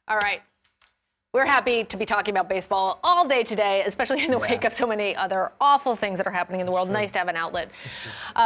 All right. We're happy to be talking about baseball all day today, especially in the wake of so many other awful things that are happening in the world. Nice to have an outlet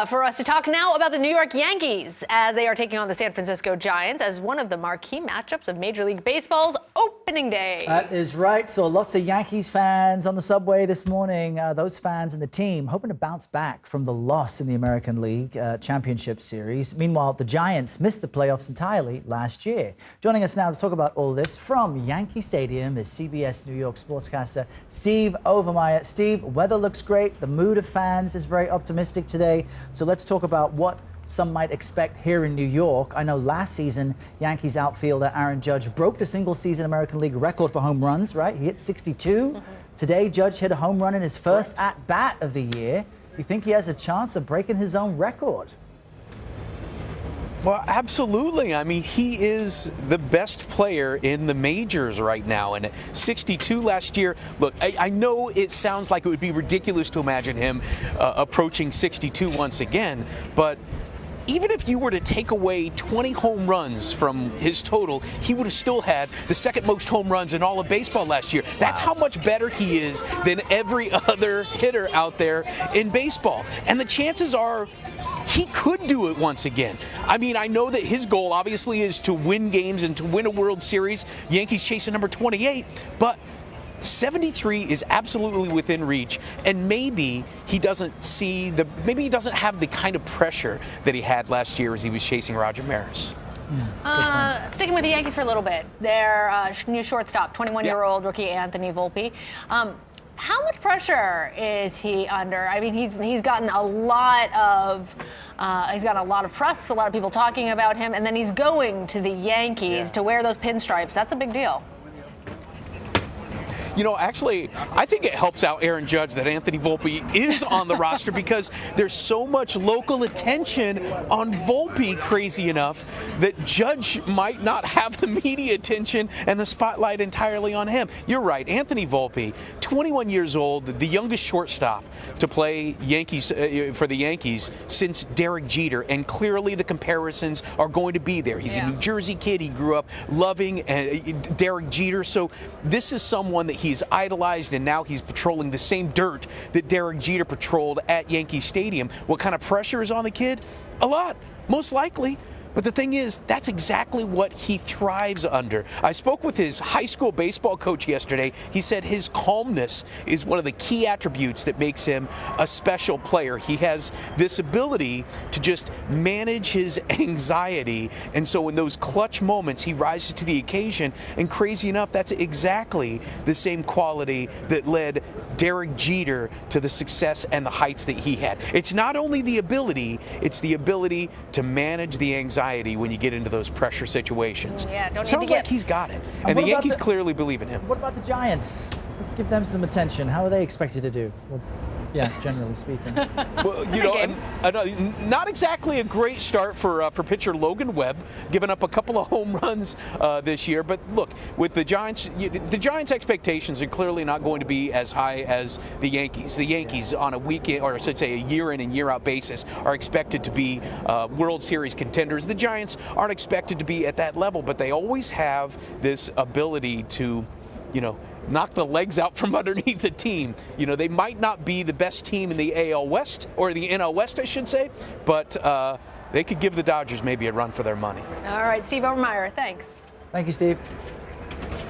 for us to talk now about the New York Yankees as they are taking on the San Francisco Giants as one of the marquee matchups of Major League Baseball's opening day. That is right. So lots of Yankees fans on the subway this morning. Those fans and the team hoping to bounce back from the loss in the American League Championship Series. Meanwhile, the Giants missed the playoffs entirely last year. Joining us now to talk about all this from Yankee Stadium is CBS New York sportscaster Steve Overmyer. Steve, weather looks great. The mood of fans is very optimistic today. So let's talk about what some might expect here in New York. I know last season, Yankees outfielder Aaron Judge broke the single-season American League record for home runs, right? He hit 62. Today, Judge hit a home run in his first at-bat of the year. You think he has a chance of breaking his own record? Well, absolutely. I mean, he is the best player in the majors right now. And at 62 last year, look, I know it sounds like it would be ridiculous to imagine him approaching 62 once again, but even if you were to take away 20 home runs from his total, he would have still had the second most home runs in all of baseball last year. That's how much better he is than every other hitter out there in baseball. And the chances are he could do it once again. I mean, I know that his goal obviously is to win games and to win a World Series. Yankees chasing number 28, but 73 is absolutely within reach, and maybe he doesn't have the kind of pressure that he had last year as he was chasing Roger Maris. Sticking with the Yankees for a little bit, their new shortstop, 21-year-old rookie Anthony Volpe. How much pressure is he under? I mean, he's gotten a lot of press, a lot of people talking about him, and then he's going to the Yankees to wear those pinstripes. That's a big deal. You know, actually, I think it helps out Aaron Judge that Anthony Volpe is on the roster because there's so much local attention on Volpe, crazy enough, that Judge might not have the media attention and the spotlight entirely on him. You're right, Anthony Volpe, 21 years old, the youngest shortstop to play for the Yankees since Derek Jeter, and clearly the comparisons are going to be there. He's a New Jersey kid. He grew up loving Derek Jeter, so this is someone that he's idolized, and now he's patrolling the same dirt that Derek Jeter patrolled at Yankee Stadium. What kind of pressure is on the kid? A lot, most likely. But the thing is, that's exactly what he thrives under. I spoke with his high school baseball coach yesterday. He said his calmness is one of the key attributes that makes him a special player. He has this ability to just manage his anxiety, and so in those clutch moments, he rises to the occasion, and crazy enough, that's exactly the same quality that led Derek Jeter to the success and the heights that he had. It's not only the ability, it's the ability to manage the anxiety when you get into those pressure situations. Sounds like he's got it. And the Yankees clearly believe in him. What about the Giants? Let's give them some attention. How are they expected to do? Well, generally speaking. Well, you know, not exactly a great start for pitcher Logan Webb, giving up a couple of home runs this year. But look, with the Giants expectations are clearly not going to be as high as the Yankees. The Yankees on a weekend, or I should say a year in and year out basis, are expected to be World Series contenders. The Giants aren't expected to be at that level, but they always have this ability to, knock the legs out from underneath the team. You know, they might not be the best team in the AL West, or the NL West, I should say, but they could give the Dodgers maybe a run for their money. All right, Steve Overmyer, thanks. Thank you, Steve.